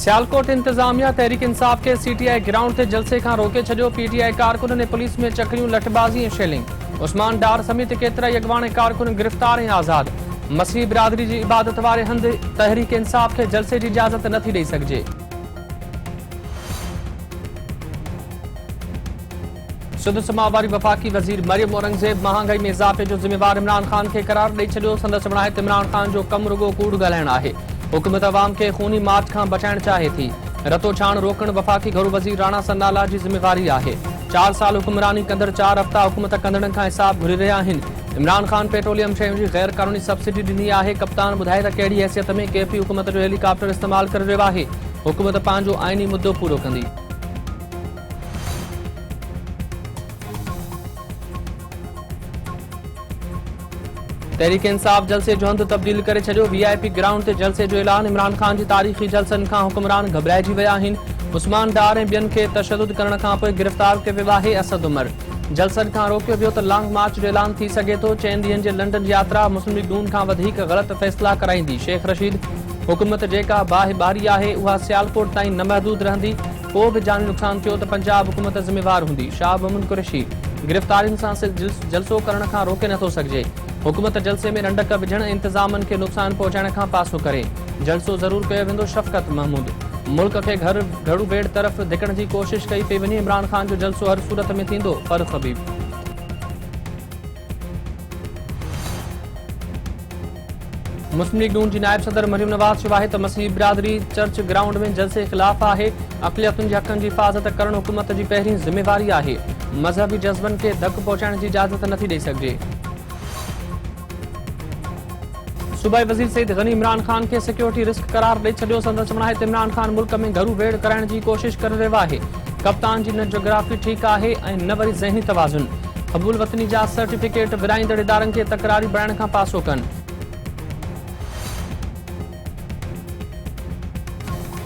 सियालकोट इंतजामिया तहरीक इंसाफ के CTI ground से जलसे का रोके छो। पीटीआई कारकुन ने पुलिस में चकरियों लठबाजी शेलिंग। उस्मान डार समेत केतरा अगवाने कारकुन गिरफ्तार ऐं आज़ाद। मसीह बिरादरी की इबादत वाले हंध तहरीक इंसाफ के जलसे की इजाजत नथी ॾेई सघिजे। सुदस माहवारी वफाकी वजीर मरियम औरंगजेब महंगाई में इजाफे जो जिम्मेवार इमरान खान के करार ॾेई छॾियो। संदसि बणाहित इमरान खान जो कम रुगो कूड़ ॻाल्हाइण आहे। हुकूमत अवाम के खूनी मार्च का बचाइण चाहे थी। रतो छाण रोकण वफाकी घरू वजीर राणा सन्नाला की जिम्मेवारी है। 4 साल हुक्मरानी कंदड़ 4 हफ्ता हुकूमत कंदड़न का हिसाब घुरी रहा आहिनि। इमरान खान पेट्रोलियम शयुनि जी गैर कानूनी सब्सिडी ॾिनी आहे। कप्तान ॿुधाए त कहिड़ी हैसियत में केपी हुकूमत जो हेलीकॉप्टर इस्तेमाल करे रहियो आहे। हुकूमत पंहिंजो आइनी मुद्दो पूरो कंदी। तहरीक इंसाफ जलसे जो हंध तब्दील करे छॾियो। वीआईपी ग्राउंड ते जलसे जो ऐलान। इमरान खान की तारीख़ी जलसन खां हुक्मरान घबराइजी विया आहिनि। उस्मान डार ऐं ॿियनि खे तशद्दुद करण खां पोइ गिरफ़्तार कयो वियो आहे। असद उमर जलसन खां रोकियो वियो त लॉन्ग मार्च जो ऐलान थी सघे थो। 4 ॾींहनि जी लंडन यात्रा मुस्लिम लीग नून खां वधीक ग़लत फ़ैसिला कराईंदी। शेख रशीद हुकूमत जेका बाहिबारी आहे उहा सियालकोट ताईं न महदूद रहंदी। को बि जानी नुक़सान थियो त पंजाब हुकूमत ज़िम्मेवार हूंदी। शाह मोहम्मद कुरैशी गिरफ़्तारियुनि सां जलसो करण खां रोके नथो सघिजे। हुकूमत जलसे में रंडक विझण इंतजामन के नुक़सान पहुचाइण खां पासो करे। जलसो ज़रूर कयो वेंदो। शफ़क़त महमूद मुल्क के घड़ू बेड़ तरफ़ धिकण की कोशिश कई पई वञे। इमरान खान जो जलसो हर सूरत में थींदो। फ़ारूक हबीब मुस्लिम लीग नून की नायब सदर मरियम नवाज़ चयो आहे त मसीह बिरादरी चर्च ग्राउंड में जलसे ख़िलाफ़ आहे। अक़लियतुनि जे हक़नि की हिफ़ाज़त करण हुकूमत की पहिरीं ज़िम्मेवारी आहे। मज़हबी जज़्बन के धक पहुचाइण की इजाज़त नथी ॾेई सघिजे। सूबाई वज़ीर सईद गनी इमरान खान के सिक्योरिटी रिस्क करार ॾेई छॾियो। संदसि बणाहित इमरान खान मुल्क में घरू वेड़ कराइण की कोशिश करे रहियो आहे। कप्तान की न जोग्राफी ठीक आहे ऐं न वरी ज़हनी तवाज़ुन। क़बूल वतनी जा सर्टिफिकेट विराईंदड़ इदारनि के तकरारी बणाइण खां पासो कनि।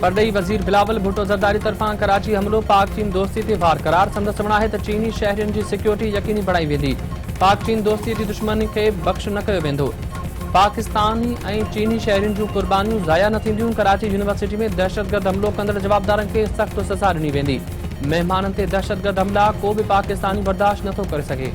परॾेही वज़ीर बिलावल भुट्टो ज़रदारी तरफ़ां कराची हमलो। पाक चीन दोस्ती ते वार करार। संदसि बणाहित चीनी शहरियुनि की सिक्योरिटी यकीनी बणाई वेंदी। पाक चीन दोस्ती की दुश्मनी के बख़्श न कयो वेंदो। पाकिस्तानी ऐं चीनी शहरियुनि जूं कुर्बानियूं ज़ाया न थींदियूं। कराची यूनिवर्सिटी में दहशतगर्द हमलो कंदड़ जवाबदारनि खे सख़्त सज़ा ॾिनी वेंदी। महिमाननि ते दहशतगर्द हमला को बि पाकिस्तानी बर्दाश्त नथो करे सघे।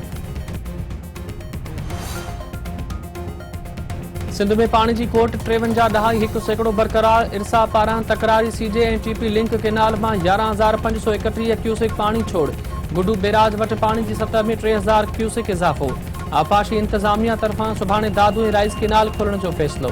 सिंध में पानी की खोट 53.1 बरक़रार। इरसा पारां तकरारी सीजे ऐं टीपी लिंक केनाल मां 11,531 क्यूसेक पानी छोड़। गुडू बैराज वटि पानी की सतह में 3,000 क्यूसेक इजाफ़ो। आपाशी इंतजामिया तरफां सुभाणे दादू ऐं राइस केनाल खोलण जो फ़ैसिलो।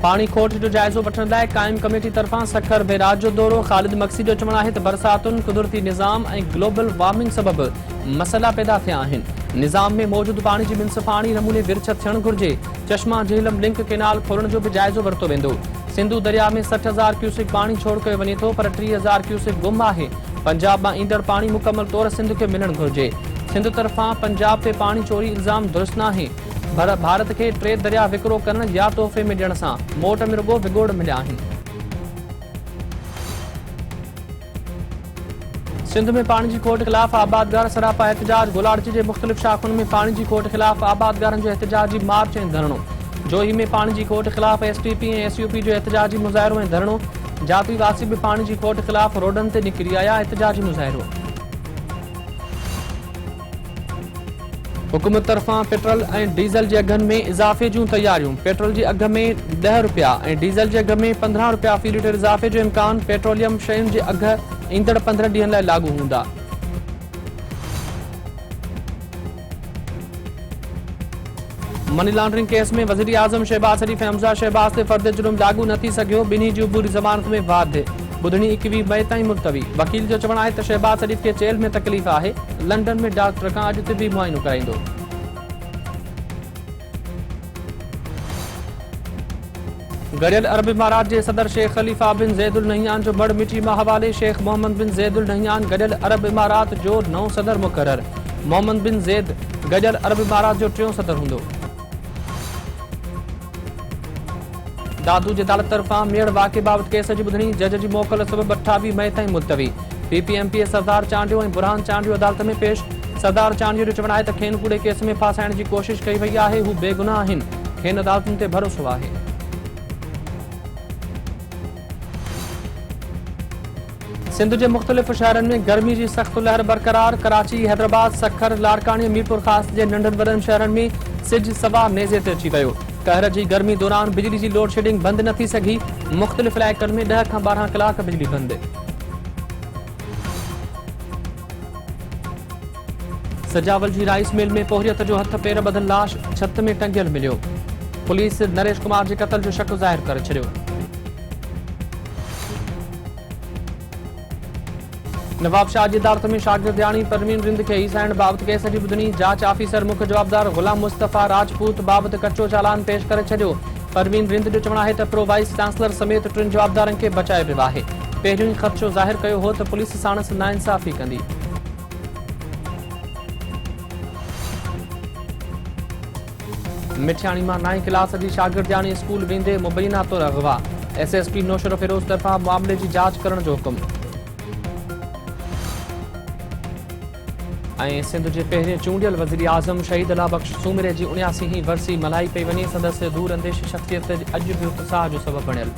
पानी खोट जो जाइज़ो वठण लाइ क़ाइम कमेटी तरफां सखर बैराज जो दौरो। ख़ालिद मक्सी जो चवणु आहे त बरसातुनि कुदरती निज़ाम ऐं ग्लोबल वार्मिंग सबबि मसइला पैदा थिया आहिनि। निज़ाम में मौजूद पानी जी मुनसिफ़ाणी नमूने विरछत थियणु घुरिजे। चश्मा झीलम लिंक केनाल खोलण जो भी जाइज़ो वरितो वेंदो। सिंधु दरिया में 60,000 क्यूसेक पानी छोड़ कयो वञे थो पर 30,000 क्यूसेक गुम आहे। पंजाब मां ईंदड़ पानी मुकमल तौर सिंध के मिलणु घुरिजे। सिंध तरफां पंजाब ते पानी चोरी इल्ज़ाम दुरुस्त नाहे। भारत के 3 दरिया विकिरो करण या तोहफ़े में ॾियण सां मोट में रुगो विगोड़ मिलिया आहिनि। सिंध में पानी की खोट ख़िलाफ़ आबादगार सरापा एहतजाज। गुलाड़ची के मुख़्तलिफ़ शाख़ुनि में पानी की खोट ख़िलाफ़ आबादगारनि जो एहतजाजी मार्च ऐं धरणो। जोही में पानी की खोट ख़िलाफ़ एसटीपी ऐं एसयूपी जो एहतजाजी मुज़ाहिरो ऐं धरणो। जाती वासी भी पानी की खोट ख़िलाफ़ रोडन ते निकिरी आया। एहतजाजी मुज़ाहिरो। हुकूमत तरफां पेट्रोल ऐं डीज़ल के अघनि में इज़ाफ़े जूं तैयारियूं। पेट्रोल के अघ में 10 रुपया ऐं डीज़ल के अघ में 15 रुपया फ़ी लीटर इज़ाफ़े जो इम्कान। पेट्रोलियम शयुनि के अघ ईंदड़ 15 ॾींहनि लाइ लागू हूंदा। मनी लॉन्ड्रिंग केस में वज़ीर आज़म शहबाज शरीफ ऐं हमज़ा शहबाज ते फ़र्द जुर्म लागू न थी सघियो। ॿिन्ही जी अबूरी ज़मानत में वाध। ॿुधणी 21 मई ताईं मुलतवी। वकील जो चवणु आहे त शहबाज शरीफ के जेल में तकलीफ़ आहे। लंडन में डॉक्टर खां अॼु तिबी मुआइनो कराईंदो। गॾियल अरब इमारात के सदर शेख खलीफ़ा बिन ज़ैदुल नहियान जो मड़ मिटी मां हवाले। शेख मोहम्मद बिन ज़ैदुल नहियान गॾियल अरब इमारात जो नओं सदर मुक़रर। मोहम्मद बिन ज़ैद गॾियल अरब इमारात जो 3 सदर हूंदो। दादू जी अदालत तरफां मेड़ वाक़े बाबति केस जी ॿुधणी। जज जी मोकल सबबि 28 मई ताईं मुलतवी। पीपीएमपी सरदार चांडियो ऐं बुरहान चांडियो अदालत में पेश। सरदार चांदीअ जो चवणु आहे त खेनि कूड़े केस में फासाइण जी कोशिश कई वई आहे। हू बेगुनाह आहिनि। खेनि अदालतुनि ते भरोसो आहे। सिंध के मुख़्तलिफ़ शहरनि में गर्मी की सख्त लहर बरक़रार। कराची, हैदराबाद, सखर, लाड़कानी, मीरपुर ख़ास जे नंढनि वॾनि शहरनि में सिज सवा नेज़े ते अची वियो। कहर जी गर्मी दौरान बिजली की लोड शेडिंग बंद न थी सघी। मुख़्तलिफ़ इलाइक़नि में 10 खां 12 कलाक बिजली बंद। सजावल जी राइस मिल में पोहरियत जो हथ पेर बधल लाश छत में टंगियल मिलियो। पुलिस नरेश कुमार के कत्ल जो शक ज़ाहिर करे छॾियो। नवाबशाह की अदालत में शागिर्दियाणी परवीन रिंद के ईसाइण बाबत केस की ॿुधणी। जांच ऑफिसर मुख्य जवाबदार गुलाम मुस्तफ़ा राजपूत बाबत कच्चो चालान पेश करे छॾियो। परवीन रिंद जो चवणु आहे त प्रो वाइस चांसलर समेत 3 जवाबदारनि खे बचाए वियो आहे। पहिरियों ई ख़दशो ज़ाहिर कयो हो त पुलिस साणुसि नाइंसाफ़ी कंदी। मिठियाणी में 9 क्लास की शागिर्दियाणी स्कूल वेंदे मुबैना तौर अगवा। SSP नौशर फिरोज तरफा मामले की जांच करण जो हुकुम। सिंध के पहिरें चूंडियल वज़ीर आज़म शहीद अला बख्श सूमरे की 79वीं वरसी मल्हाई पई वञे। सदस्य दूर अंदेश शख्सियत अॼु भी उत्साह जो सबब बणियल।